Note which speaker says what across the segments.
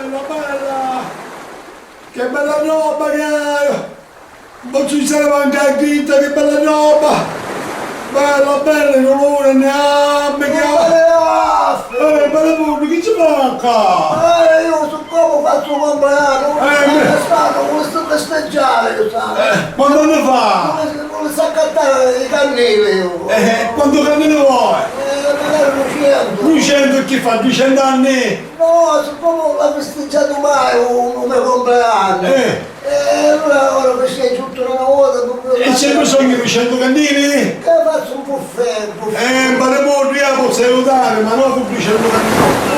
Speaker 1: bella, bella! Che bella roba che hai! Non ci serve anche a Ghita, che bella roba! Bella, bella, non ora neanche! Bella pure, che ci manca?
Speaker 2: Io su come faccio un compleanno, è stato come sto festeggiare, io sai.
Speaker 1: Quando ne fa?
Speaker 2: Come sa cantare i cannili io.
Speaker 1: Quanto canne ne vuoi?
Speaker 2: Magari 200.
Speaker 1: 200 chi fa? 200 anni?
Speaker 2: No, siccome l'ha festeggiato mai un mio compleanno. Allora ora festeggio tutta una volta.
Speaker 1: E c'è bisogno di 200 candini?
Speaker 2: E faccio un buffet, un buffet.
Speaker 1: Ma ne potremmo salutare, ma non con 200 candini.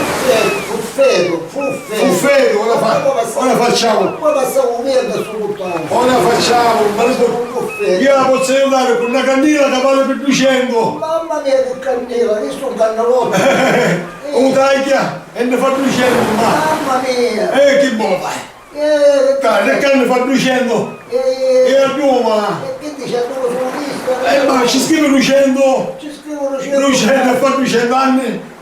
Speaker 2: Fuffeto,
Speaker 1: ora facciamo.
Speaker 2: Poi passiamo verde sul buttone.
Speaker 1: Ora facciamo, ma ne io la posso aiutare con una candela che vale per 200.
Speaker 2: Mamma mia che candela, che sono un cannellotto.
Speaker 1: Un taglia e ne fa 200, ma.
Speaker 2: Mamma mia.
Speaker 1: Che buono fai? Le canne fa 200. E a Roma.
Speaker 2: Che dice, dove sono visto?
Speaker 1: Ma ci scrive 200.
Speaker 2: Ci scrivono 100.
Speaker 1: 200 e fa 200 anni.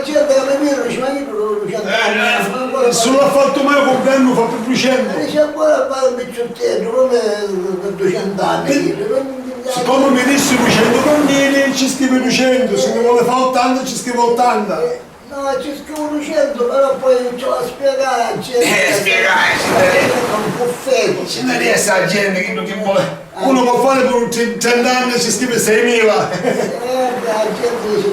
Speaker 2: Gente che mi dice, ma io non lo 100 anni.
Speaker 1: Se non ha fatto mai un compleanno fa per 200.
Speaker 2: Dice ancora fare un picciottello, come per 200 anni.
Speaker 1: Siccome mi disse 200 candele ci scrive 200, se ne vuole fare 80 ci scrive 80.
Speaker 2: No, ci scrivo 200, però poi non ce la spiegare.
Speaker 1: Spiegare.
Speaker 2: Un buffetto.
Speaker 1: Ce ne riesce la gente che non ti vuole. Uno può fare per 100 anni e ci scrive 6.000.
Speaker 2: La gente dice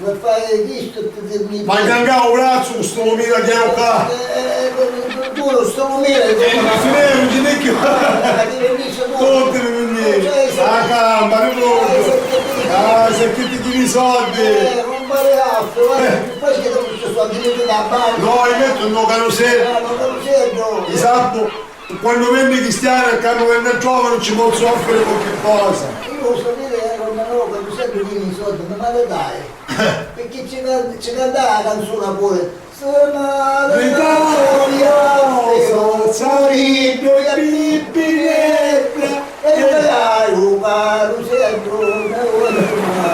Speaker 2: per fare questo mi
Speaker 1: Ma cangavo un braccio, sto 1.000 che ho qua.
Speaker 2: tu non sono mille.
Speaker 1: Non ci dico. Tutti mi vengono. Ah calma, non lo. Ah, se che ti chiedi i soldi.
Speaker 2: Non fare altro, poi si chiede questi soldi da banca.
Speaker 1: No, io metto il mio carosello. Esatto. Quando venne cristiano e quando venne giovane ci posso offrire qualche cosa.
Speaker 2: Io lo sapere non avevo quando sempre tieni i soldi, ma le dai? Perché ci cantava la canzone pure. Sono le
Speaker 1: Sarito e pipinetta
Speaker 2: e dai un carosello.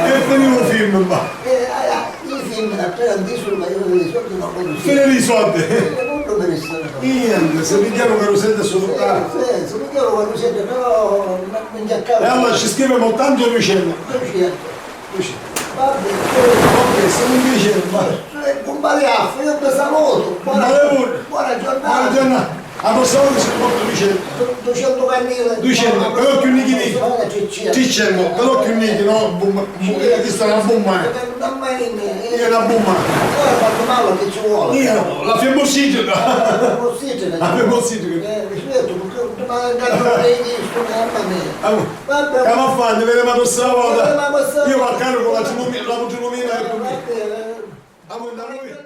Speaker 1: e finivo il film, ma
Speaker 2: I film appena dicono ma io i soldi non voglio
Speaker 1: finire i soldi.
Speaker 2: non me ne sono.
Speaker 1: Niente, se vediamo che lo sente solo qua.
Speaker 2: Se mi chiedo quando siete, però non mi accade.
Speaker 1: E allora ci scriviamo tanto 200.
Speaker 2: 200. Va bene.
Speaker 1: Ok, siamo in 200.
Speaker 2: Compare Affa, io vi saluto. Buona giornata.
Speaker 1: Buona giornata. La prossima volta si porta 200.
Speaker 2: 200 cannine.
Speaker 1: 200, però più nitidi. Ciccello, però più nitidi, no? Questa è una bomba.
Speaker 2: Non mai me.
Speaker 1: Io è una bomba.
Speaker 2: Ora fatto male che ci vuole.
Speaker 1: Io, la fiammossigena. La fiammossigena.
Speaker 2: Rispetto, perché ma non vedi, mamma mia. Vabbè.
Speaker 1: Che va a fare? Ne vedremo la prossima volta.
Speaker 2: Io
Speaker 1: Io va a caro con la autonomia e
Speaker 2: Va
Speaker 1: tutto.
Speaker 2: bene.
Speaker 1: Amo da noi.